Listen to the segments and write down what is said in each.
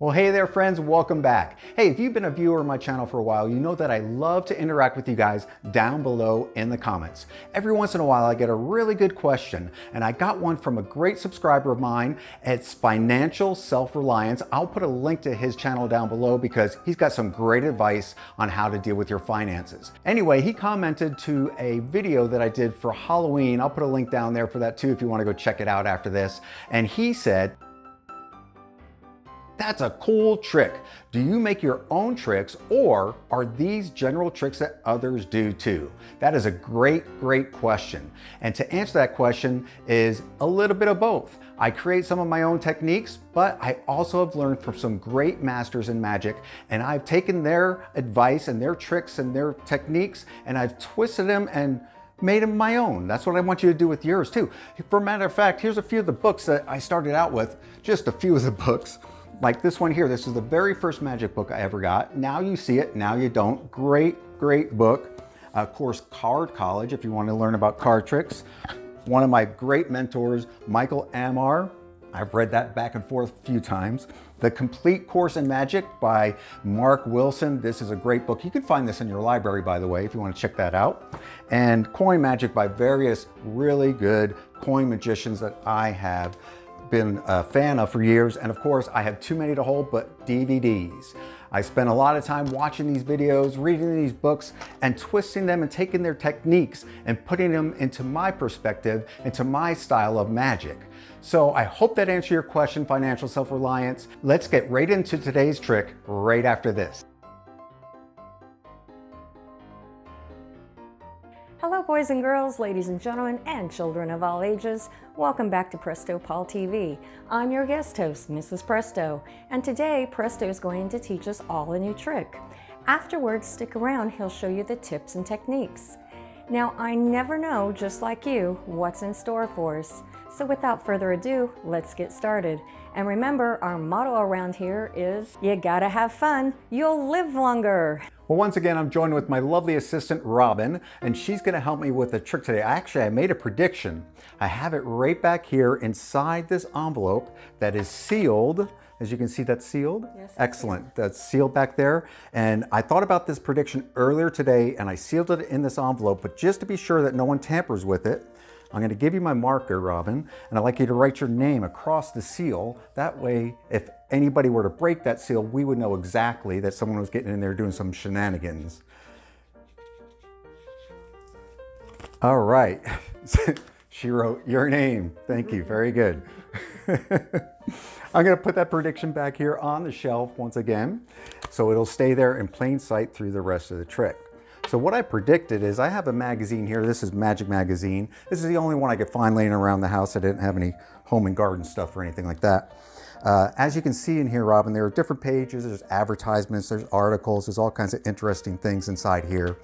Well, hey there friends, welcome back. Hey, if you've been a viewer of my channel for a while, you know that I love to interact with you guys down below in the comments. Every once in a while I get a really good question, and I got one from a great subscriber of mine. It's Financial Self-Reliance. I'll put a link to his channel down below because he's got some great advice on how to deal with your finances. Anyway, he commented to a video that I did for Halloween. I'll put a link down there for that too if you want to go check it out after this. And he said, "That's a cool trick. Do you make your own tricks, or are these general tricks that others do too?" That is a great question. And to answer that question is a little bit of both. I create some of my own techniques, but I also have learned from some great masters in magic, and I've taken their advice and their tricks and their techniques, and I've twisted them and made them my own. That's what I want you to do with yours too. For a matter of fact, here's a few of the books that I started out with, just a few of the books. Like this one here, this is the very first magic book I ever got. Now you see it, now you don't. Great book. Of course, Card College, if you want to learn about card tricks. One of my great mentors, Michael Amar. I've read that back and forth a few times. The Complete Course in Magic by Mark Wilson. This is a great book. You can find this in your library, by the way, if you want to check that out. And Coin Magic by various really good coin magicians that I have been a fan of for years. And of course, I have too many to hold, but DVDs. I spend a lot of time watching these videos, reading these books, and twisting them and taking their techniques and putting them into my perspective, into my style of magic. So I hope that answered your question, Financial Self-Reliance. Let's get right into today's trick right after this. Hello boys and girls, ladies and gentlemen, and children of all ages. Welcome back to Presto Paul TV. I'm your guest host, Mrs. Presto, and today Presto is going to teach us all a new trick. Afterwards, stick around, he'll show you the tips and techniques. Now, I never know, just like you, what's in store for us. So without further ado, let's get started. And remember, our motto around here is, you gotta have fun, you'll live longer. Well, once again, I'm joined with my lovely assistant, Robin, and she's gonna help me with a trick today. Actually, I made a prediction. I have it right back here inside this envelope that is sealed. As you can see, that's sealed. Yes. Excellent. That's sealed back there. And I thought about this prediction earlier today, and I sealed it in this envelope, but just to be sure that no one tampers with it, I'm going to give you my marker, Robin, and I'd like you to write your name across the seal. That way, if anybody were to break that seal, we would know exactly that someone was getting in there doing some shenanigans. All right. She wrote your name. Thank you. Very good. I'm going to put that prediction back here on the shelf once again, so it'll stay there in plain sight through the rest of the trick. So what I predicted is, I have a magazine here. This is Magic Magazine. This is the only one I could find laying around the house. I didn't have any home and garden stuff or anything like that. As you can see in here, Robin, there are different pages. There's advertisements, there's articles, there's all kinds of interesting things inside here.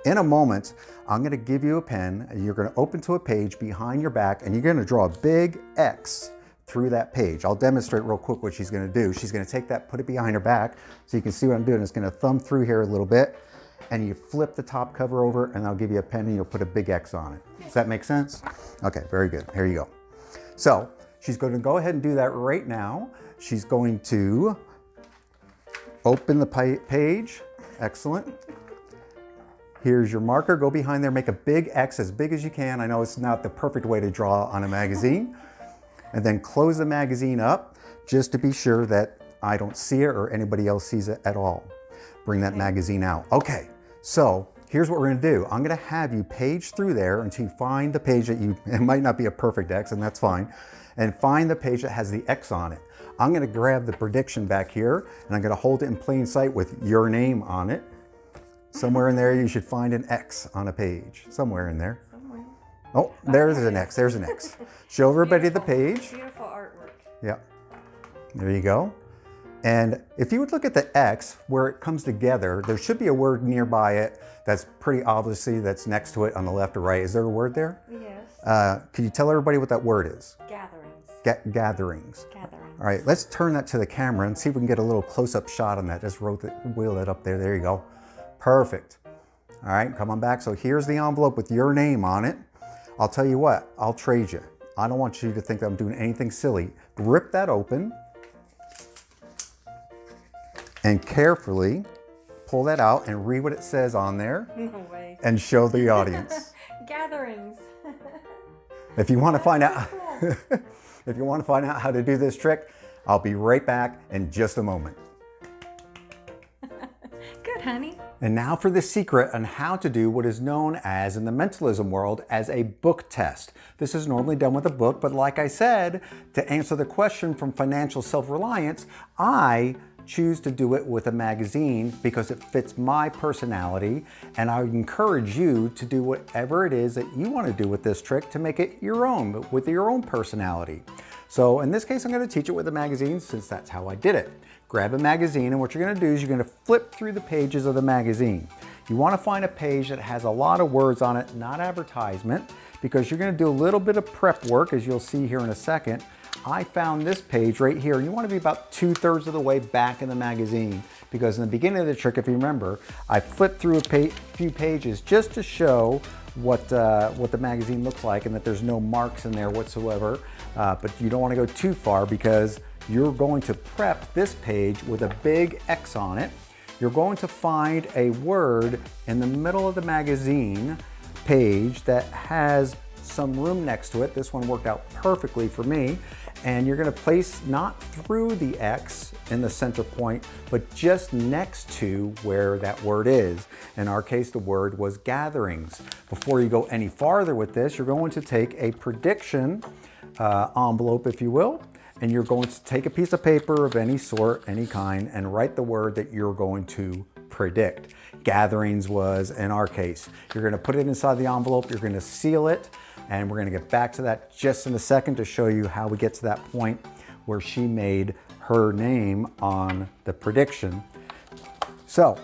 In a moment, I'm going to give you a pen, and you're going to open to a page behind your back, and you're going to draw a big X through that page. I'll demonstrate real quick what she's going to do. She's going to take that, put it behind her back, so you can see what I'm doing. It's going to thumb through here a little bit, and you flip the top cover over, and I'll give you a pen, and you'll put a big X on it. Does that make sense? Okay, very good. Here you go. So she's going to go ahead and do that right now. She's going to open the page. Excellent. Here's your marker. Go behind there, make a big X, as big as you can. I know it's not the perfect way to draw on a magazine. And then close the magazine up, just to be sure that I don't see it or anybody else sees it at all. Bring that magazine out. Okay, so here's what we're gonna do. I'm gonna have you page through there until you find the page that it might not be a perfect X, and that's fine, and find the page that has the X on it. I'm gonna grab the prediction back here, and I'm gonna hold it in plain sight with your name on it. Somewhere in there, you should find an X on a page. Somewhere in there. Somewhere. Oh, there's an X, there's an X. Show everybody the page. Beautiful artwork. Yeah, there you go. And if you would look at the X, where it comes together, there should be a word nearby it that's pretty obviously that's next to it on the left or right. Is there a word there? Yes. Can you tell everybody what that word is? Gatherings. Gatherings. Gatherings. All right, let's turn that to the camera and see if we can get a little close-up shot on that. Just wheel that up there. There you go. Perfect. All right, come on back. So here's the envelope with your name on it. I'll tell you what, I'll trade you. I don't want you to think that I'm doing anything silly. Rip that open. and carefully pull that out and read what it says on there. No way. And show the audience. Gatherings. If you want to find out, Cool. if you want to find out how to do this trick, I'll be right back in just a moment. Good, honey. And now for the secret on how to do what is known as, in the mentalism world, as a book test. This is normally done with a book, but like I said, to answer the question from financial self-reliance, I choose to do it with a magazine because it fits my personality, and I encourage you to do whatever it is that you want to do with this trick to make it your own, but with your own personality. So in this case, I'm going to teach it with a magazine since that's how I did it. Grab a magazine, and what you're going to do is you're going to flip through the pages of the magazine. You want to find a page that has a lot of words on it, not advertisement, because you're going to do a little bit of prep work, as you'll see here in a second. I found this page right here, and you want to be about 2/3 of the way back in the magazine, because in the beginning of the trick, if you remember, I flipped through a few pages just to show what the magazine looks like and that there's no marks in there whatsoever. But you don't want to go too far because you're going to prep this page with a big X on it. You're going to find a word in the middle of the magazine page that has some room next to it. This one worked out perfectly for me. And you're going to place not through the X in the center point, but just next to where that word is. In our case, the word was gatherings. Before you go any farther with this, you're going to take a prediction envelope, if you will, and you're going to take a piece of paper of any sort, any kind, and write the word that you're going to predict. Gatherings was, in our case. You're going to put it inside the envelope, you're going to seal it, and we're going to get back to that just in a second to show you how we get to that point where she made her name on the prediction. So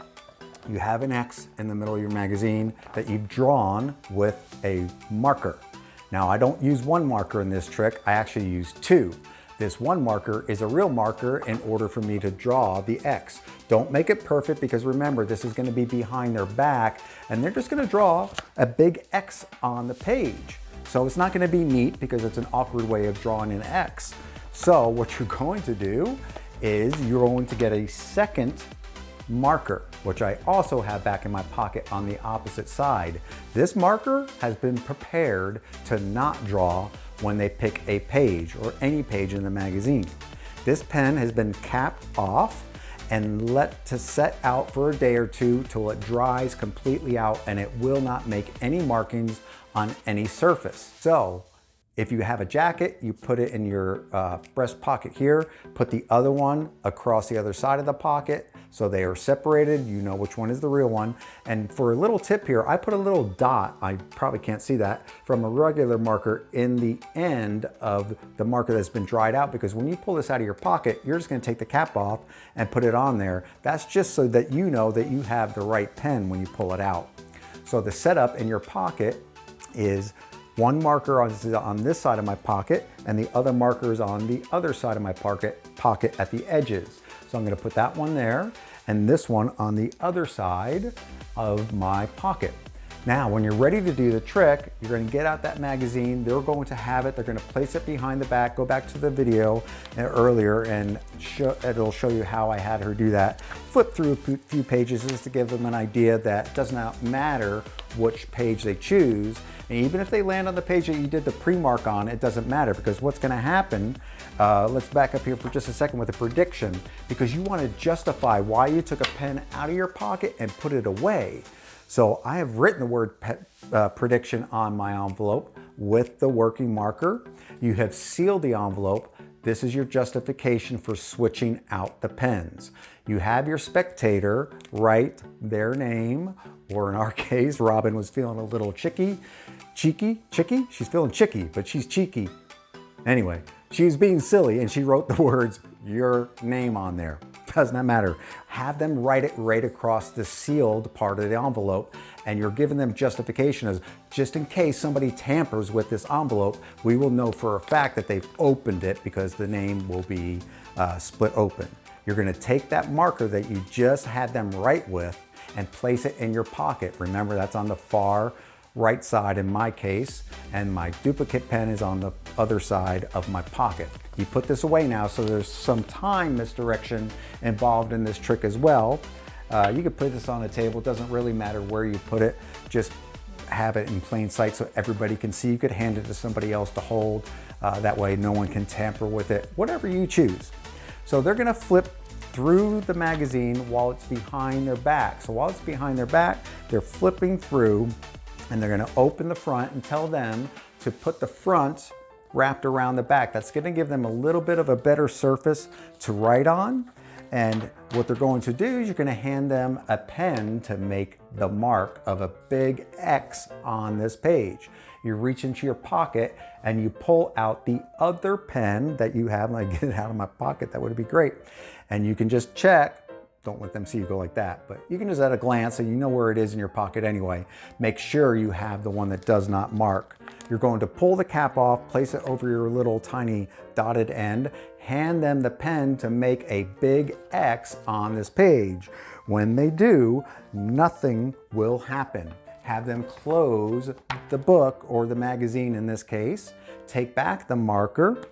you have an X in the middle of your magazine that you've drawn with a marker. Now, I don't use one marker in this trick, I actually use two. This one marker is a real marker in order for me to draw the X. Don't make it perfect, because remember, this is going to be behind their back and they're just going to draw a big X on the page. So it's not going to be neat because it's an awkward way of drawing an X. So what you're going to do is you're going to get a second marker, which I also have back in my pocket on the opposite side. This marker has been prepared to not draw when they pick a page or any page in the magazine. This pen has been capped off and let to set out for a day or two till it dries completely out, and it will not make any markings on any surface. So if you have a jacket, you put it in your breast pocket here, put the other one across the other side of the pocket so they are separated. You know which one is the real one. And for a little tip here, I put a little dot, I probably can't see that, from a regular marker in the end of the marker that's been dried out, because when you pull this out of your pocket, you're just going to take the cap off and put it on there. That's just so that you know that you have the right pen when you pull it out. So the setup in your pocket is one marker on this side of my pocket and the other marker is on the other side of my pocket at the edges. So I'm going to put that one there and this one on the other side of my pocket. Now, when you're ready to do the trick, you're going to get out that magazine. They're going to have it. They're going to place it behind the back. Go back to the video earlier and it'll show you how I had her do that. Flip through a few pages just to give them an idea that it does not matter which page they choose. And even if they land on the page that you did the pre-mark on, it doesn't matter, because what's going to happen, let's back up here for just a second with a prediction, because you want to justify why you took a pen out of your pocket and put it away. So I have written the word prediction on my envelope with the working marker. You have sealed the envelope. This is your justification for switching out the pens. You have your spectator write their name, or in our case, Robin was feeling a little cheeky. She's feeling chicky, but she's cheeky. Anyway, she was being silly and she wrote the words, your name on there. Does not matter. Have them write it right across the sealed part of the envelope, and you're giving them justification as just in case somebody tampers with this envelope, we will know for a fact that they've opened it because the name will be split open. You're going to take that marker that you just had them write with and place it in your pocket. Remember, that's on the far right side in my case, and my duplicate pen is on the other side of my pocket. You put this away now, so there's some time misdirection involved in this trick as well. You could put this on the table. It doesn't really matter where you put it. Just have it in plain sight so everybody can see. You could hand it to somebody else to hold. That way no one can tamper with it, whatever you choose. So they're gonna flip through the magazine while it's behind their back. So while it's behind their back, they're flipping through, and they're gonna open the front and tell them to put the front wrapped around the back. That's gonna give them a little bit of a better surface to write on. And what they're going to do is you're going to hand them a pen to make the mark of a big X on this page. You reach into your pocket and you pull out the other pen that you have. And I get it out of my pocket, that would be great. And you can just check, don't let them see you go like that, but you can just at a glance, so you know where it is in your pocket anyway. Make sure you have the one that does not mark. You're going to pull the cap off, place it over your little tiny dotted end, hand them the pen to make a big X on this page. When they do, nothing will happen. Have them close the book, or the magazine in this case, take back the marker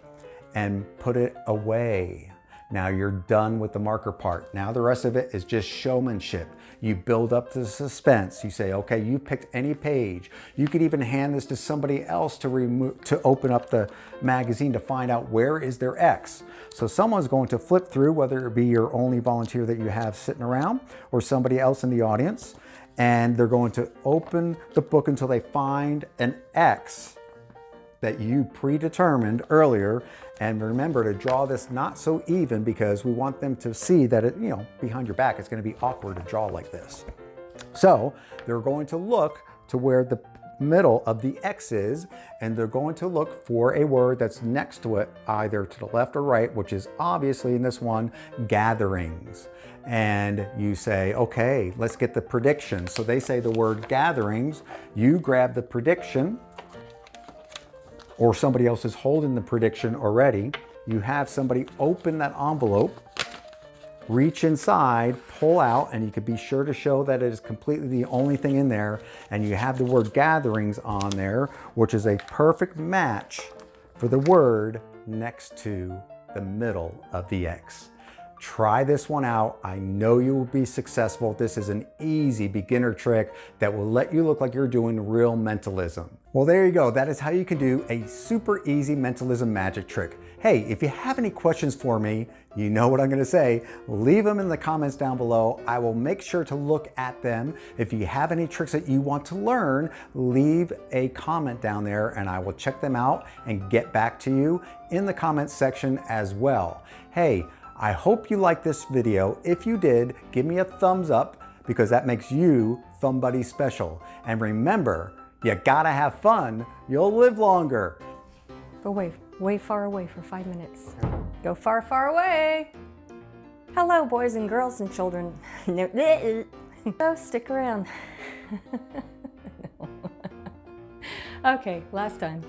and put it away. Now you're done with the marker part. Now the rest of it is just showmanship. You build up the suspense. You say, okay, you picked any page. You could even hand this to somebody else to open up the magazine to find out where is their X. So someone's going to flip through, whether it be your only volunteer that you have sitting around or somebody else in the audience, and they're going to open the book until they find an X that you predetermined earlier. And remember to draw this not so even, because we want them to see that it, behind your back, it's going to be awkward to draw like this. So they're going to look to where the middle of the X is, and they're going to look for a word that's next to it, either to the left or right, which is obviously in this one, gatherings. And you say, okay, let's get the prediction. So they say the word gatherings, you grab the prediction, or somebody else is holding the prediction already. You have somebody open that envelope, reach inside, pull out, and you can be sure to show that it is completely the only thing in there, and you have the word gatherings on there, which is a perfect match for the word next to the middle of the X. Try this one out. I know you will be successful. This is an easy beginner trick that will let you look like you're doing real mentalism. Well, there you go. That is how you can do a super easy mentalism magic trick. Hey, if you have any questions for me, you know what I'm going to say. Leave them in the comments down below. I will make sure to look at them. If you have any tricks that you want to learn, leave a comment down there and I will check them out and get back to you in the comments section as well. Hey, I hope you liked this video. If you did, give me a thumbs up, because that makes you Thumb Buddy special. And remember, you gotta have fun. You'll live longer. Go way far away for 5 minutes. Go far, far away. Hello, boys and girls and children. So stick around. Okay, last time.